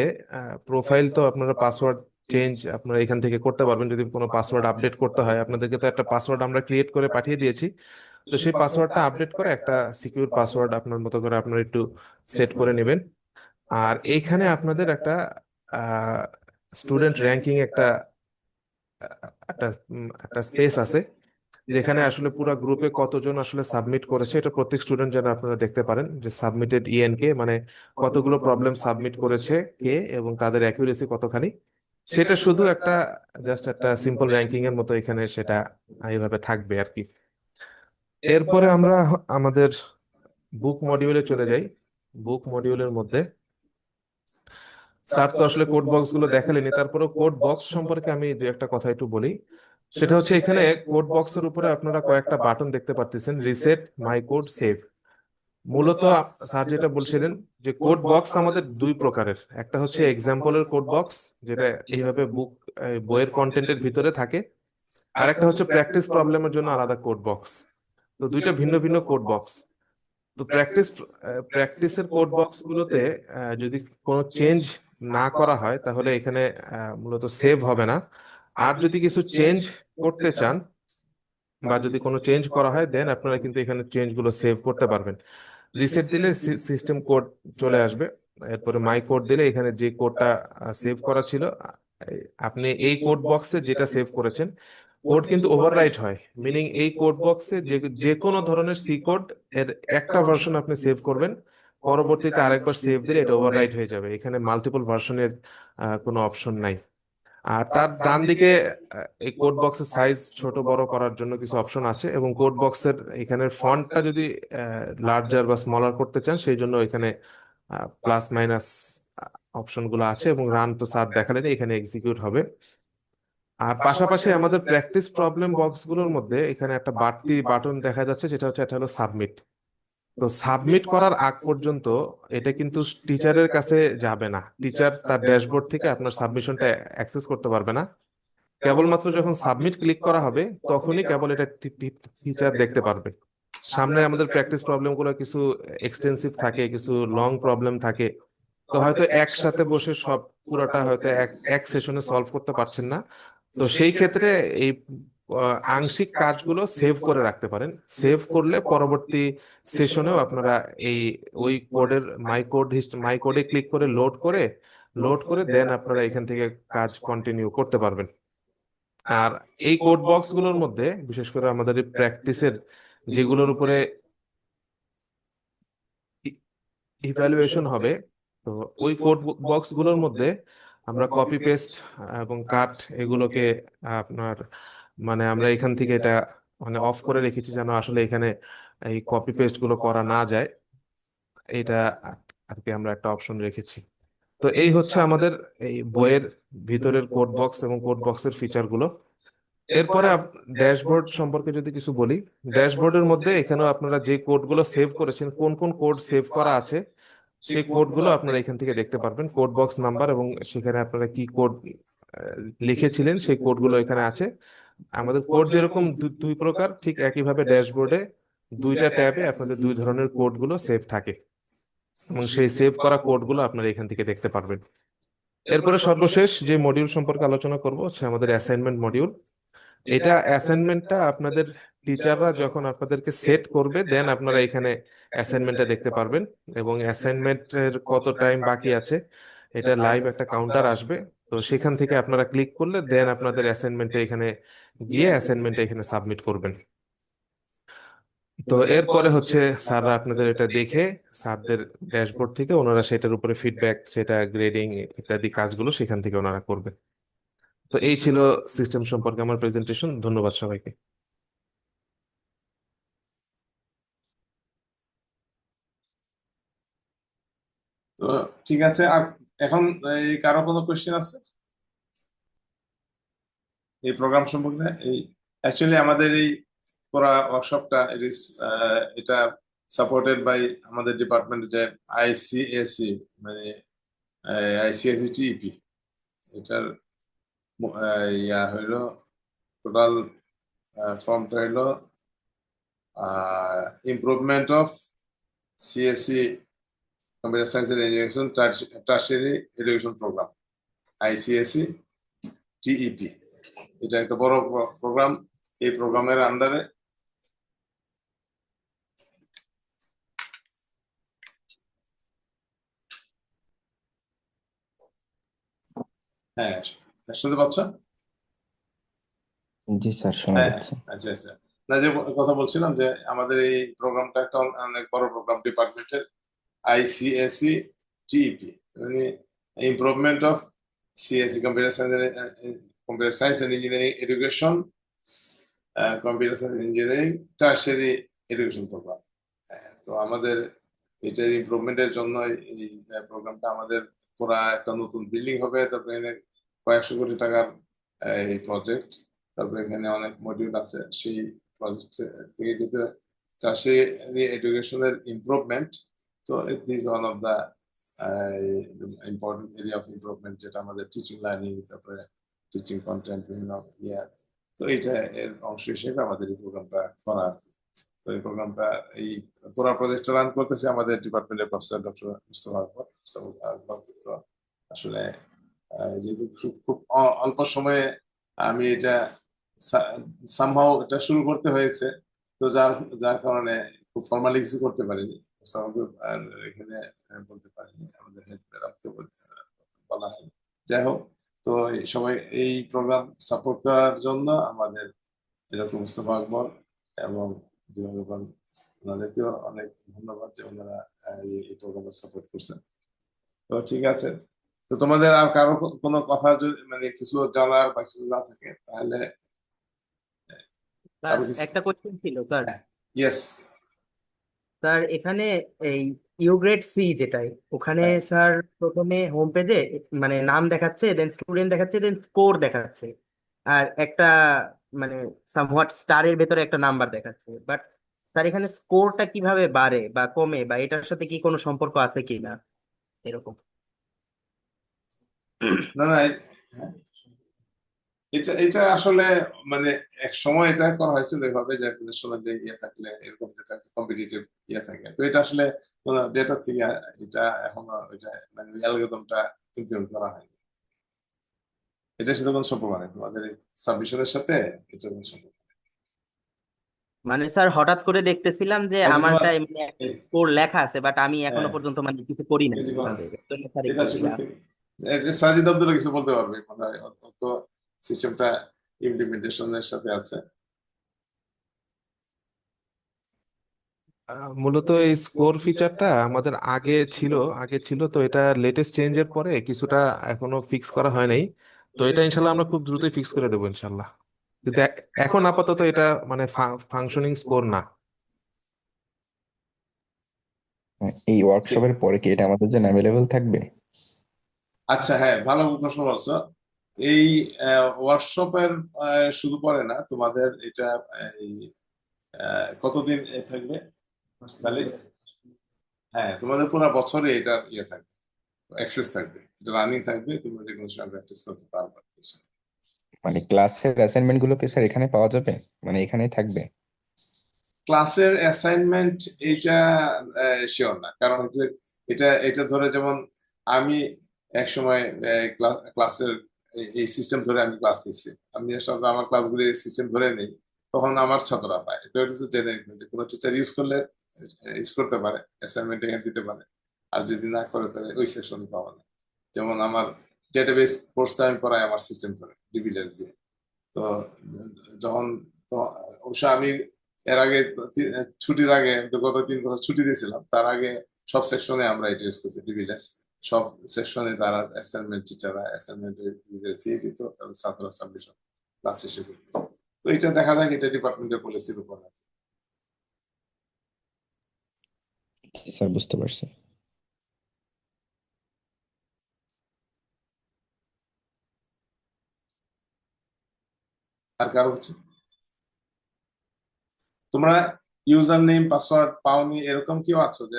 প্রোফাইল তো আপনারা পাসওয়ার্ড চেঞ্জ আপনারা এখান থেকে করতে পারবেন, যদি কোনো পাসওয়ার্ড আপডেট করতে হয়। আপনাদেরকে তো একটা পাসওয়ার্ড আমরা ক্রিয়েট করে পাঠিয়ে দিয়েছি, তো সেই পাসওয়ার্ডটা আপডেট করে একটা সিকিউর পাসওয়ার্ড আপনার মতো করে আপনারা একটু সেট করে নেবেন। আর এইখানে আপনাদের একটা স্টুডেন্ট র্যাঙ্কিং একটা একটা স্পেস আছে, যেখানে আসলে পুরো গ্রুপে কতজন আসলে সাবমিট করেছে এটা প্রত্যেক স্টুডেন্ট যেন আপনারা দেখতে পারেন, যে সাবমিটেড ইএনকে মানে কতগুলো প্রবলেম সাবমিট করেছে কে এবং তাদের অ্যাকুরেসি কতখানি। সেটা শুধু একটা জাস্ট একটা সিম্পল র্যাঙ্কিং এর মতো এখানে সেটা এইভাবে থাকবে আর কি। এরপরে আমরা আমাদের বুক মডিউলে চলে যাই। বুক মডিউলের মধ্যে স্যার তো আসলে কোড বক্স গুলো দেখালেনি, তারপরে কোড বক্স সম্পর্কে আমি দু একটা কথা একটু বলি। সেটা হচ্ছে এখানে কোড বক্সের উপরে আপনারা কয়েকটা বাটন দেখতে পাচ্ছেন, রিসেট, মাই কোড, সেভ। মূলত স্যার যেটা বলছিলেন যে কোড বক্স আমাদের দুই প্রকারের, একটা হচ্ছে এক্সাম্পলের কোড বক্স, যেটা এইভাবে বইয়ের কন্টেন্টের ভিতরে থাকে, আর একটা হচ্ছে প্র্যাকটিস প্রবলেমের জন্য আলাদা কোড বক্স। তো দুইটা ভিন্ন ভিন্ন কোড বক্স। তো প্র্যাকটিসের কোড বক্স গুলোতে যদি কোনো চেঞ্জ না করা হয় তাহলে এখানে মূলত সেভ হবে না। আর যদি কিছু চেঞ্জ করতে চান বা যদি কোনো চেঞ্জ করা হয় দেন আপনারা কিন্তু এখানে চেঞ্জ গুলো সেভ করতে পারবেন। রিসেট দিলে সিস্টেম কোড চলে আসবে। এরপরে মাই কোড দিলে এখানে যে কোডটা সেভ করা ছিল, আপনি এই কোড বক্সে যেটা সেভ করেছেন কোড কিন্তু ওভাররাইট হয়। মিনিং এই কোড বক্সে যে যে কোনো ধরনের সি কোড এর একটা ভার্সন আপনি সেভ করবেন, পরবর্তীতে আরেকবার সেভ দিলে এটা ওভাররাইট হয়ে যাবে। এখানে মাল্টিপল ভার্সনের কোনো অপশন নাই। আর তার ডান দিকে এই কোড বক্সের সাইজ ছোট বড় করার জন্য কিছু অপশন আছে, এবং কোড বক্সের এখানের ফন্টটা যদি লার্জার বা স্মলার করতে চান সেই জন্য এখানে প্লাস মাইনাস অপশন গুলো আছে, এবং রান তো স্যার দেখালেন এখানে এক্সিকিউট হবে। আর পাশাপাশি আমাদের প্র্যাকটিস প্রবলেম বক্স গুলোর মধ্যে এখানে একটা বাড়তি বাটন দেখা যাচ্ছে, যেটা হচ্ছে এটা হলো সাবমিট। তো সাবমিট করার আগ পর্যন্ত এটা কিন্তু টিচারের কাছে যাবে না, টিচার তার ড্যাশবোর্ড থেকে আপনার সাবমিশনটা অ্যাক্সেস করতে পারবে না। কেবলমাত্র যখন সাবমিট ক্লিক করা হবে তখনই কেবল এটা টিচার দেখতে পারবে। সামনে আমাদের প্র্যাকটিস প্রবলেম গুলো কিছু এক্সটেন্সিভ থাকে, কিছু লং প্রবলেম থাকে, তো হয়তো একসাথে বসে সব পুরোটা হয়তো এক এক সেশনে সলভ করতে পারছেন না। তো সেই ক্ষেত্রে এই আংশিক কাজগুলো সেভ করে রাখতে পারেন। সেভ করলে পরবর্তী সেশনেও আপনারা এই ওই কোডের মাই কোডে ক্লিক করে লোড করে দেন আপনারা এখান থেকে কাজ কন্টিনিউ করতে পারবেন। আর এই কোড বক্স গুলোর মধ্যে বিশেষ করে আমাদের এই প্র্যাকটিসের যেগুলোর উপরে ইভ্যালুয়েশন হবে, তো ওই কোড বক্স গুলোর মধ্যে আমরা কপি পেস্ট এবং কাট এগুলোকে আপনার মানে আমরা এখান থেকে এটা মানে অফ করে রেখেছি, যেন আসলে এখানে এই কপি পেস্ট গুলো করা না যায়। এটা আর কি আমরা একটা অপশন রেখেছি। তো এই হচ্ছে আমাদের এই বইয়ের ভিতরের কোড বক্স এবং কোড বক্সের ফিচার গুলো। এরপরে ড্যাশবোর্ড সম্পর্কে যদি কিছু বলি, ড্যাশবোর্ডের মধ্যে এখানেও আপনারা যে কোডগুলো সেভ করেছেন, কোন কোন কোড সেভ করা আছে সেই কোডগুলো আপনারা এখান থেকে দেখতে পারবেন, কোড বক্স নাম্বার, এবং সেখানে আপনারা কি কোড লিখেছিলেন সেই কোডগুলো এখানে আছে। আমাদের কোড যেরকম দুই প্রকার, ঠিক একইভাবে ড্যাশবোর্ডে দুইটা ট্যাবে আপনাদের দুই ধরনের কোডগুলো সেভ থাকে, এবং সেই সেভ করা কোডগুলো আপনারা এখান থেকে দেখতে পারবেন। এরপরে সর্বশেষ যে মডিউল সম্পর্কে আলোচনা করব হচ্ছে আমাদের অ্যাসাইনমেন্ট মডিউল। এটা অ্যাসাইনমেন্টটা আপনাদের টিচাররা যখন আপনাদেরকে সেট করবে দেন আপনারা এখানে অ্যাসাইনমেন্টটা দেখতে পারবেন, এবং অ্যাসাইনমেন্টের কত টাইম বাকি আছে এটা লাইভ একটা কাউন্টার আসবে। তো সেখান থেকে আপনারা ক্লিক করলে দেন আপনাদের অ্যাসাইনমেন্টে এখানে গিয়ে অ্যাসাইনমেন্টটা এখানে সাবমিট করবেন। তো এরপরে হচ্ছে স্যাররা আপনাদের এটা দেখে স্যারদের ড্যাশবোর্ড থেকে ওনারা সেটার উপরে ফিডব্যাক, সেটা গ্রেডিং ইত্যাদি কাজগুলো সেখান থেকে ওনারা করবে। তো এই ছিল সিস্টেম সম্পর্কে আমার প্রেজেন্টেশন। ধন্যবাদ সবাইকে। তো ঠিক আছে, আর এখন এই কারো কোনো কোয়েশ্চেন আছে এই প্রোগ্রাম সম্পর্কে? এই অ্যাকচুয়ালি আমাদের এই পুরা ওয়ার্কশপটা এটা সাপোর্টেড বাই আমাদের ডিপার্টমেন্ট, যে আইসিএসি, মানে আইসিএসি টিইপি। এটার ইয়া হইলো টোটাল ফর্মটা হইলো improvement of CSC computer science and education tertiary education programme, ICSC TEP. এটা একটা বড় প্রোগ্রাম। এই প্রোগ্রামের আন্ডারে হ্যাঁ, শুনতে পাচ্ছ? জি স্যার, শোনা হ্যাঁ, যাচ্ছে। আচ্ছা আচ্ছা। না, যে কথা বলছিলাম যে আমাদের এই প্রোগ্রামটা একটা অনেক বড় প্রোগ্রাম ডিপার্টমেন্টের, আইসিএসসি টিইপি, মানে improvement of CSE Computer Science and Engineering Education, Computer Science and Engineering Tertiary Education Program। তো আমাদের এটার ইমপ্রুভমেন্টের জন্য এই প্রোগ্রামটা আমাদের পুরা একটা নতুন বিল্ডিং হবে, তারপরে এখানে কয়েকশো কোটি টাকার এই প্রজেক্ট, তারপরে এখানে অনেক মডিউল আছে। সেই প্রজেক্ট থেকে যেহেতু টার্সিয়ারি এডুকেশনের ইমপ্রুভমেন্ট, তো this one of the important area of improvement, যেটা আমাদের টিচিং লার্নিং, তারপরে টিচিং কন্টেন্ট বিভিন্ন তো এইটা এর অংশ হিসেবে আমাদের এই প্রোগ্রামটা করা আর কি। তো এই প্রোগ্রামটা এই পুরো প্রজেক্ট রান করতেছে আমাদের ডিপার্টমেন্টের প্রফেসর ডক্টর মুস্তফা আকবর। তো আসলে যেহেতু খুব অল্প সময়ে আমি এটা সামহাও এটা শুরু করতে হয়েছে, তো যার যার কারণে খুব ফর্মালি কিছু করতে পারিনি, আর এখানে বলতে পারিনি, আমাদের হেড ম্যাডামকে বলা হয়নি। যাই হোক, তো এই সবাই এই প্রোগ্রাম সাপোর্ট করার জন্য আমাদের ডক্টর মুস্তফা আকবর এবং ওনাদেরকেও অনেক ধন্যবাদ যে ওনারা এই প্রোগ্রামে সাপোর্ট করছেন। তো ঠিক আছে, তো তোমাদের আর কারো কোনো কথা যদি মানে কিছু জানার বা কিছু না থাকে তাহলে স্যার আরো কিছু। একটা কোশ্চেন ছিল স্যার। ইয়েস। স্যার এখানে এই ইউগ্রেড সি যেটাই ওখানে হ্যাঁ। স্যার প্রথমে হোম পেজে মানে নাম দেখাচ্ছে, দেন স্টুডেন্ট দেখাচ্ছে, দেন স্কোর দেখাচ্ছে, আর একটা মানে সামহাট স্টারের ভেতরে একটা নাম্বার দেখাচ্ছে। বাট স্যার এখানে স্কোরটা কিভাবে বাড়ে বা কমে, বা এটার সাথে কি কোনো সম্পর্ক আছে কিনা এরকম? না না, হ্যাঁ, এটা এটা আসলে মানে এক সময় এটা করা হয়েছিল এভাবে যে ন্যাশনাল যে ইয়ে থাকলে এরকম যেটা কম্পিটিটিভ ইয়ে থাকে, তো এটা আসলে কোনো ডেটা থেকে এটা এখনো এটা মানে অ্যালগরিদমটা ইমপ্লিমেন্ট করা হয়নি। এটার সাথে কোনো সম্পর্ক নেই তোমাদের সাবমিশনের সাথে, এটা কোনো সম্পর্ক নেই। মানে স্যার হঠাৎ করে দেখতেছিলাম যে আচ্ছা, তোমার আমারটা এমনি একটা স্কোর লেখা আছে, বাট আমি এখনো হ্যাঁ, পর্যন্ত মানে কিছু করি নাই কিছু করার ওইভাবে। এর জন্য স্যার এটা একটু শুরু থেকে সাজিদ আব্দুল্লাহ কিছু বলতে পারবে, মানে অত সিস্টেমটা ইমপ্লিমেন্টেশনের সাথে আছে। মূলত এই স্কোর ফিচারটা আমাদের আগে ছিল তো এটা লেটেস্ট চেঞ্জের পরে কিছুটা এখনো ফিক্স করা হয় নাই। তো এটা ইনশাল্লাহ আমরা খুব দ্রুতই ফিক্স করে দেবো ইনশাল্লাহ। কিন্তু এখন আপাতত এটা মানে ফাংশনিং স্কোর না। এই ওয়ার্কশপের পরে কি এটা আমাদের জন্য অ্যাভেলেবল থাকবে? আচ্ছা, হ্যাঁ, ভালো প্রশ্ন বলছো। এই ওয়ার্কশপের শুধু পরে না, তোমাদের এটা এই কতদিন থাকবে তাহলে? হ্যাঁ, তোমাদের পুরো বছরে এটার ইয়ে থাকবে, অ্যাক্সেস থাকবে, এটা রানিং থাকবে, তোমরা যে কোনো সময় প্র্যাকটিস করতে পারবে। মানে ক্লাসের অ্যাসাইনমেন্ট গুলো কি স্যার এখানে পাওয়া যাবে, মানে এখানেই থাকবে? ক্লাসের অ্যাসাইনমেন্ট এটা শিওর না, কারণ এটা এটা ধরে যেমন আমি এক সময় ক্লাসের এই সিস্টেম ধরে আমি ক্লাস দিচ্ছি, আমি আসলে আমার ক্লাসগুলি সিস্টেম ধরে নেই, তখন আমার ছাত্ররা পায়। তো এটা তো জেনে রাখবেন যে কোনো টিচার ইউজ করতে পারে, অ্যাসাইনমেন্ট এখানে দিতে পারে, আর যদি না করে তাহলে ওই সেকশন পাওয়া না। যেমন আমার ডেটাবেস কোর্সটা আমি পড়াই আমার সিস্টেম ধরে ডিবিএলএস দিয়ে। তো যখন তো অবশ্য আমি এর আগে ছুটির আগে তো গত 3 বছর ছুটি দিয়েছিলাম, তার আগে সব সেকশনে আমরা এটা ইউজ করছি ডিবিএলএস। সব সেকশনে তারা অ্যাসাইনমেন্ট, টিচাররা অ্যাসাইনমেন্ট দিয়ে দিত, ছাত্ররা সাবমিশন ক্লাস শেষে করতো। তো এটা দেখা যাক, এটা ডিপার্টমেন্টের পলিসির উপর। স্যার বুঝতে পারছি। আর কারো কিছু? তোমরা ইউজার নেম পাসওয়ার্ড পাওনি এরকম কেউ আছো যে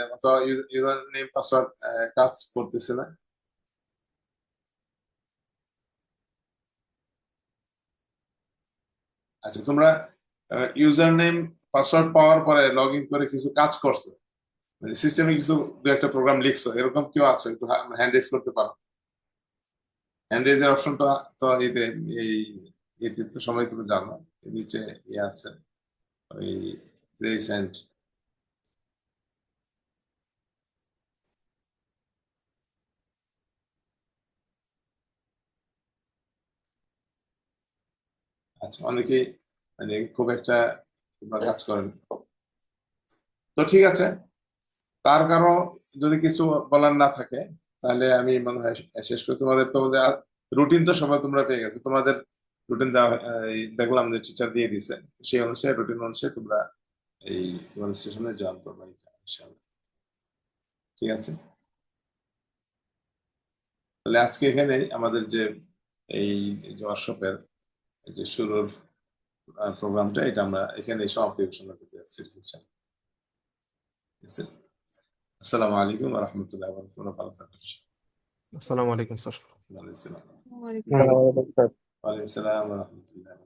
ইউজার নেম পাসওয়ার্ড কাজ করতেছে না? আচ্ছা, তোমরা ইউজার নেম পাসওয়ার্ড পাওয়ার পরে লগ ইন করে কিছু কাজ করছো, মানে সিস্টেমে কিছু দু একটা প্রোগ্রাম লিখছো, এরকম কেউ আছো? একটু হ্যান্ড রেজ করতে পারো। হ্যান্ড রেজের অপশনটা তো এই এতে তো সবাই তুমি জানো, এর নিচে ইয়ে আছে, ওই রেজ হ্যান্ড। আচ্ছা, অনেকেই মানে খুব একটা তোমরা কাজ করেন। তো ঠিক আছে, তার কারো যদি কিছু বলার না থাকে তাহলে আমি মনে হয় শেষ করি। তোমাদের রুটিন তো সবাই তোমরা পেয়ে গেছো, তোমাদের রুটিন দেওয়া দেখলাম যে টিচার দিয়ে দিছে, সেই অনুসারে রুটিন অনুসারে তোমরা এই তোমাদের সেশনে জয়েন করবে ইনশাআল্লাহ। ঠিক আছে, তাহলে আজকে এখানেই আমাদের যে এই যে ওয়ার্কশপের যে শুরুর প্রোগ্রামটা, এটা আমরা এখানেই সমাপ্তি ঘোষণা করতে যাচ্ছি ইনশাআল্লাহ। ঠিক আছে, আসসালামু আলাইকুম ওয়া রাহমাতুল্লাহি ওয়া বারাকাতুহু। ভালো থাকুন। আসসালামু আলাইকুম স্যার। ওয়ালাইকুম আসসালাম। আসসালামু আলাইকুম স্যার। ওয়ালাইকুম আসসালাম ওয়া রাহমাতুল্লাহি।